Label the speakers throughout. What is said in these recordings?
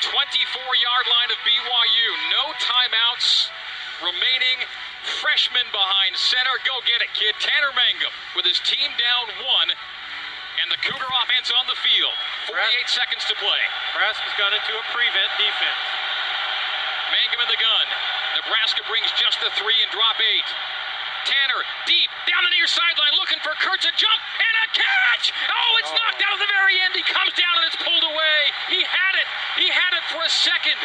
Speaker 1: 24-yard line of BYU. No timeouts remaining. Freshman behind center. Go get it, kid. Tanner Mangum with his team down 1. And the Cougar offense on the field. 48 seconds to play.
Speaker 2: Nebraska's gone into a prevent defense.
Speaker 1: Mangum in the gun. Nebraska brings just the 3 and drop 8. Tanner deep down the near sideline looking for Kurtz. A jump and a catch. Oh, it's knocked out at the very end. He comes down and it's pulled away. He had it. He had it for a second.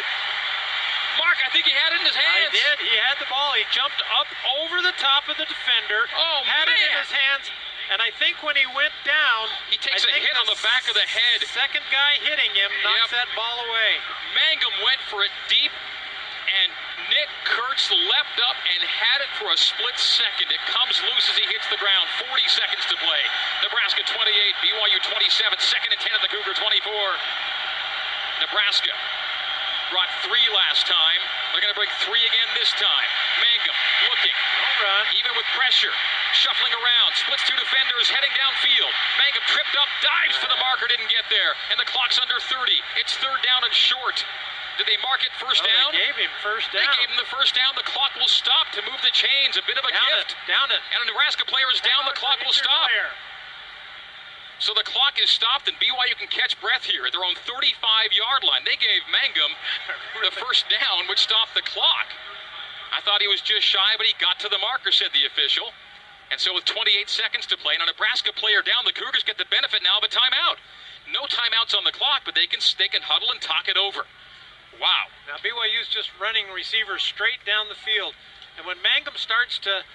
Speaker 1: Mark, I think he had it in his hands.
Speaker 2: He did. He had the ball. He jumped up over the top of the defender.
Speaker 1: Oh,
Speaker 2: had
Speaker 1: man.
Speaker 2: it in his hands. And I think when he went down,
Speaker 1: he takes a hit on the back of the head.
Speaker 2: Second guy hitting him knocks that ball away.
Speaker 1: Mangum went for it deep, and Nick Kurtz leapt up and had it for a split second. It comes loose as he hits the ground. 40 seconds to play. Nebraska 28, BYU 27, 2nd and 10 at the Cougar 24. Nebraska brought 3 last time. They're going to bring 3 again this time. Mangum looking.
Speaker 2: Don't run.
Speaker 1: Even with pressure. Shuffling around. Splits 2 defenders. Heading downfield. Mangum tripped up. Dives for the marker. Didn't get there. And the clock's under 30. It's 3rd down and short. Did they mark it first down?
Speaker 2: They gave him first down.
Speaker 1: They gave him the first down. The clock will stop to move the chains. A bit of a gift.
Speaker 2: Down it.
Speaker 1: And a Nebraska player is down. The clock will stop. So the clock is stopped, and BYU can catch breath here at their own 35-yard line. They gave Mangum the first down, which stopped the clock. I thought he was just shy, but he got to the marker, said the official. And so with 28 seconds to play, and a Nebraska player down, the Cougars get the benefit now of a timeout. No timeouts on the clock, but they can huddle and talk it over. Wow.
Speaker 2: Now BYU's just running receivers straight down the field. And when Mangum starts to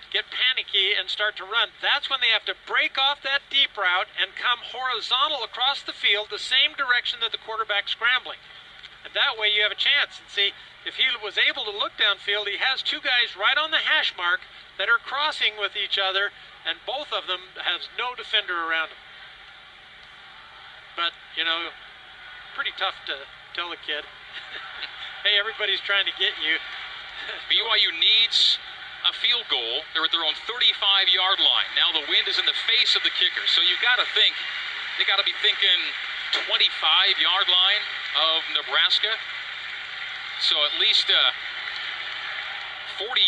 Speaker 2: get panicky and start to run, that's when they have to break off that deep route and come horizontal across the field the same direction that the quarterback's scrambling. And that way you have a chance. And see, if he was able to look downfield, he has 2 guys right on the hash mark that are crossing with each other, and both of them have no defender around them. But, you know, pretty tough to tell a kid, hey, everybody's trying to get you.
Speaker 1: BYU needs a field goal. They're at their own 35-yard line. Now the wind is in the face of the kicker, so you've got to think, they got to be thinking 25-yard line of Nebraska. So at least 40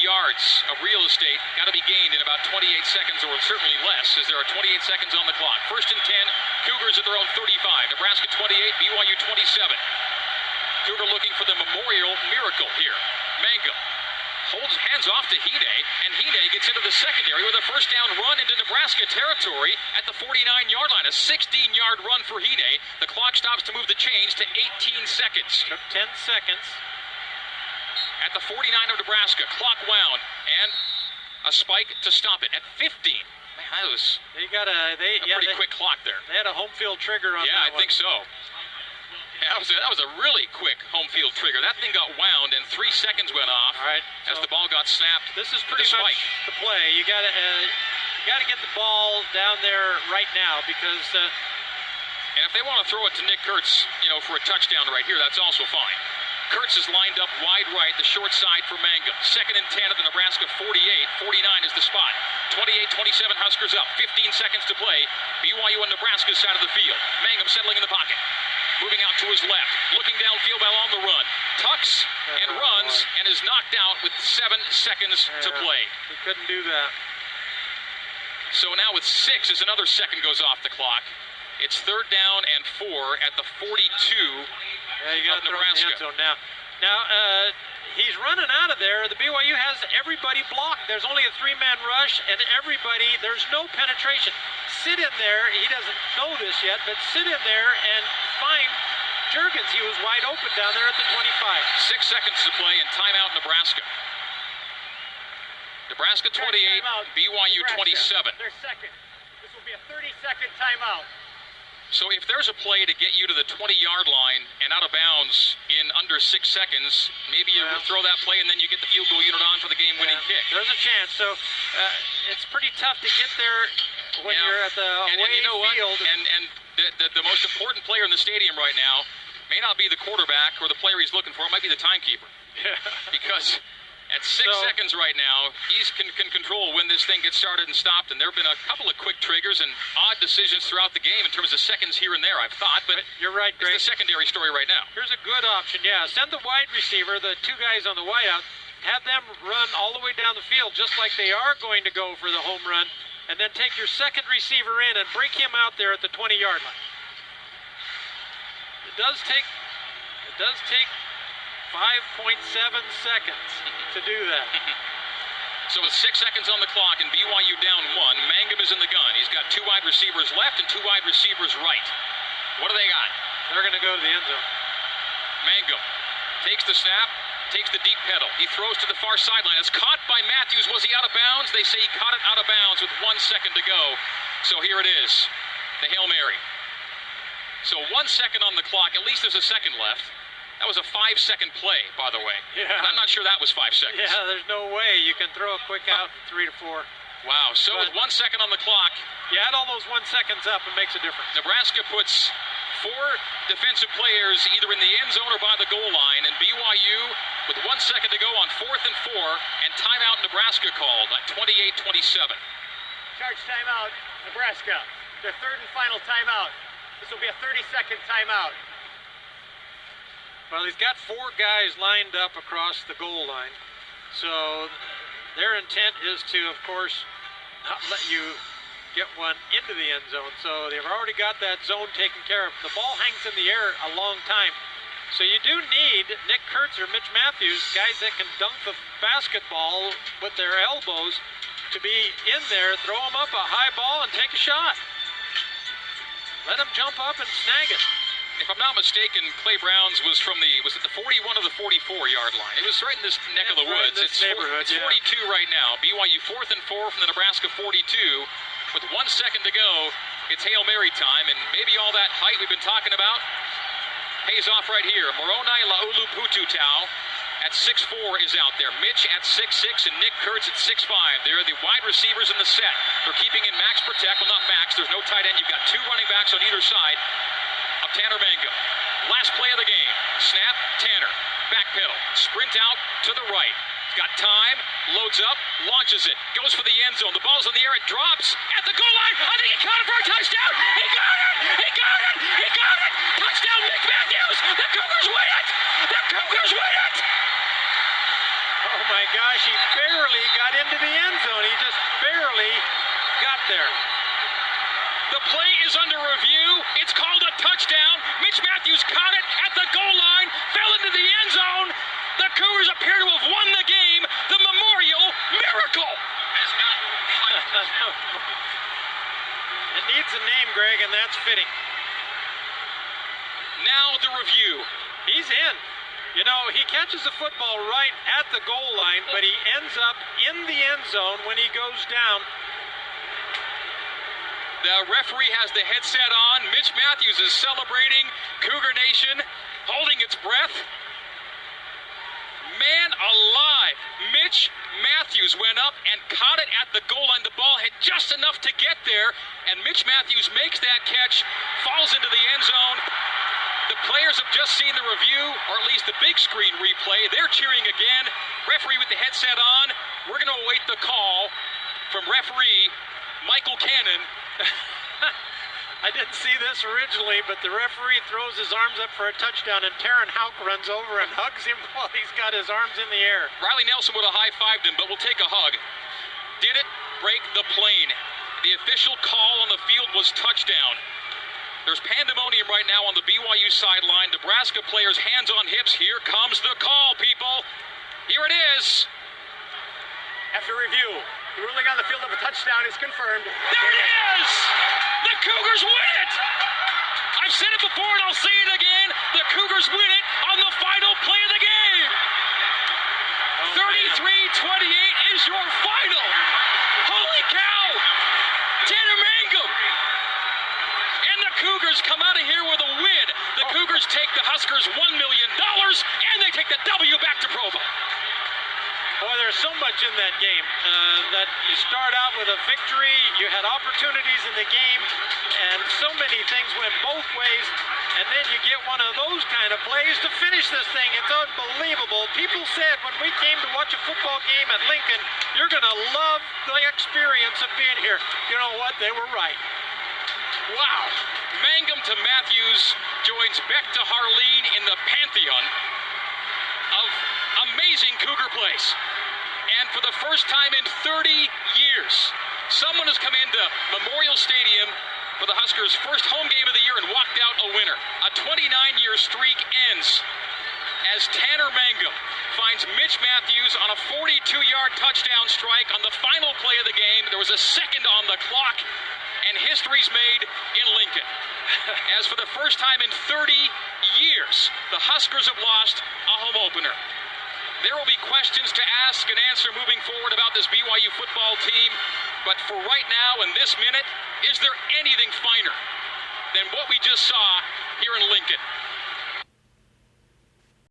Speaker 1: yards of real estate got to be gained in about 28 seconds, or certainly less, as there are 28 seconds on the clock. 1st and 10, Cougars at their own 35. Nebraska 28, BYU 27. Cougar looking for the memorial miracle here. Mangum holds hands off to Hide, and Hide gets into the secondary with a first down run into Nebraska territory at the 49-yard line. A 16-yard run for Hide. The clock stops to move the chains to 18 seconds.
Speaker 2: Took 10 seconds.
Speaker 1: At the 49 of Nebraska, clock wound, and a spike to stop it at 15. Man, that was a pretty quick clock there.
Speaker 2: They had a home field trigger on that one.
Speaker 1: Yeah, I think so. Yeah, that was a really quick home field trigger. That thing got wound, and 3 seconds went off as the ball got snapped.
Speaker 2: This is pretty much the play. You got to get the ball down there right now, because
Speaker 1: and if they want to throw it to Nick Kurtz, for a touchdown right here, that's also fine. Kurtz is lined up wide right, the short side for Mangum. 2nd and 10 at the Nebraska 48. 49 is the spot. 28-27 Huskers up. 15 seconds to play. BYU on Nebraska's side of the field. Mangum settling in the pocket. Moving out to his left. Looking downfield while on the run. Tucks and runs and is knocked out with 7 seconds to play.
Speaker 2: He couldn't do that.
Speaker 1: So now with 6 as another second goes off the clock. It's 3rd down and 4 at the 42
Speaker 2: Yeah, you got to throw in the end zone now. Now, he's running out of there. The BYU has everybody blocked. There's only a 3-man rush, and there's no penetration. Sit in there. He doesn't know this yet, but sit in there and find Juergens. He was wide open down there at the 25.
Speaker 1: 6 seconds to play, and timeout Nebraska. Nebraska 28, BYU 27.
Speaker 3: Their second. This will be a 30-second timeout.
Speaker 1: So if there's a play to get you to the 20-yard line and out of bounds in under 6 seconds, maybe you throw that play and then you get the field goal unit on for the game-winning kick.
Speaker 2: There's a chance. So it's pretty tough to get there when you're at the away field.
Speaker 1: And the most important player in the stadium right now may not be the quarterback or the player he's looking for. It might be the timekeeper. Because At 6 seconds right now, he can control when this thing gets started and stopped, and there have been a couple of quick triggers and odd decisions throughout the game in terms of seconds here and there, I've thought, but
Speaker 2: you're right, Greg.
Speaker 1: It's the secondary story right now.
Speaker 2: Here's a good option, yeah. Send the wide receiver, the two guys on the wide out, have them run all the way down the field just like they are going to go for the home run, and then take your second receiver in and break him out there at the 20-yard line. It does take 5.7 seconds to do that.
Speaker 1: So with 6 seconds on the clock and BYU down 1, Mangum is in the gun. He's got 2 wide receivers left and 2 wide receivers right. What do they got?
Speaker 2: They're going to go to the end zone.
Speaker 1: Mangum takes the snap, takes the deep pedal. He throws to the far sideline. It's caught by Matthews. Was he out of bounds? They say he caught it out of bounds with 1 second to go. So here it is, the Hail Mary. So 1 second on the clock. At least there's a second left. That was a 5-second play, by the way.
Speaker 2: Yeah.
Speaker 1: And I'm not sure that was 5 seconds.
Speaker 2: Yeah, there's no way you can throw a quick out 3 to 4.
Speaker 1: Wow, so with 1 second on the clock.
Speaker 2: You add all those 1 seconds up, it makes a difference.
Speaker 1: Nebraska puts 4 defensive players either in the end zone or by the goal line, and BYU with 1 second to go on 4th and 4, and timeout Nebraska called at 28-27.
Speaker 3: Charge timeout, Nebraska. Their third and final timeout. This will be a 30-second timeout.
Speaker 2: Well, he's got 4 guys lined up across the goal line. So their intent is to, of course, not let you get one into the end zone. So they've already got that zone taken care of. The ball hangs in the air a long time. So you do need Nick Kurtz or Mitch Matthews, guys that can dunk the basketball with their elbows, to be in there, throw them up a high ball and take a shot. Let them jump up and snag it.
Speaker 1: If I'm not mistaken, Clay Brown's was it the 41 or the 44-yard line? It was right in this neck of the woods.
Speaker 2: It's neighborhood,
Speaker 1: it's 42 right now. BYU 4th and 4 from the Nebraska 42. With 1 second to go, it's Hail Mary time, and maybe all that height we've been talking about pays off right here. Moroni Laulupututau at 6'4" is out there. Mitch at 6'6", and Nick Kurtz at 6'5". They're the wide receivers in the set. They're keeping in max protect. Well, not max. There's no tight end. You've got 2 running backs on either side of Tanner Mangum. Last play of the game. Snap, Tanner. Back pedal. Sprint out to the right. He's got time. Loads up. Launches it. Goes for the end zone. The ball's in the air. It drops at the goal line. I think he caught it for a touchdown. He got it! He got it! He got it! Touchdown, Nick Matthews! The Cougars win it! The Cougars win it!
Speaker 2: Oh my gosh, he barely got into the end zone. He just barely got there.
Speaker 1: The play is under review. It's called a touchdown. Mitch Matthews caught it at the goal line, fell into the end zone. The Cougars appear to have won the game. The Memorial Miracle.
Speaker 2: It needs a name, Greg, and that's fitting.
Speaker 1: Now the review.
Speaker 2: He's in. You know, he catches the football right at the goal line, but he ends up in the end zone when he goes down.
Speaker 1: The referee has the headset on. Mitch Matthews is celebrating. Cougar Nation holding its breath. Man alive. Mitch Matthews went up and caught it at the goal line. The ball had just enough to get there, and Mitch Matthews makes that catch, falls into the end zone. The players have just seen the review, or at least the big screen replay. They're cheering again. Referee with the headset on. We're going to await the call from referee Michael Cannon.
Speaker 2: I didn't see this originally, but the referee throws his arms up for a touchdown, and Taryn Houck runs over and hugs him while he's got his arms in the air.
Speaker 1: Riley Nelson would have high-fived him, but we'll take a hug. Did it break the plane? The official call on the field was touchdown. There's pandemonium right now on the BYU sideline. Nebraska players hands on hips. Here comes the call, people. Here it is.
Speaker 3: After review, the ruling on the field of a touchdown is confirmed.
Speaker 1: There it is! The Cougars win it! I've said it before and I'll say it again. The Cougars win it on the final play of the game. 33-28 is your final. Holy cow! Tanner Mangum. And the Cougars come out of here with a win. The Cougars take the Huskers $1 million and they take the W back to Provo.
Speaker 2: Boy, there's so much in that game that you start out with a victory. You had opportunities in the game, and so many things went both ways. And then you get one of those kind of plays to finish this thing. It's unbelievable. People said when we came to watch a football game at Lincoln, you're going to love the experience of being here. You know what? They were right.
Speaker 1: Wow. Mangum to Matthews joins Beck to Harleen in the pantheon of amazing Cougar plays. And for the first time in 30 years, someone has come into Memorial Stadium for the Huskers' first home game of the year and walked out a winner. A 29-year streak ends as Tanner Mangum finds Mitch Matthews on a 42-yard touchdown strike on the final play of the game. There was a second on the clock, and history's made in Lincoln. As for the first time in 30 years, the Huskers have lost a home opener. There will be questions to ask and answer moving forward about this BYU football team, but for right now, in this minute, is there anything finer than what we just saw here in Lincoln?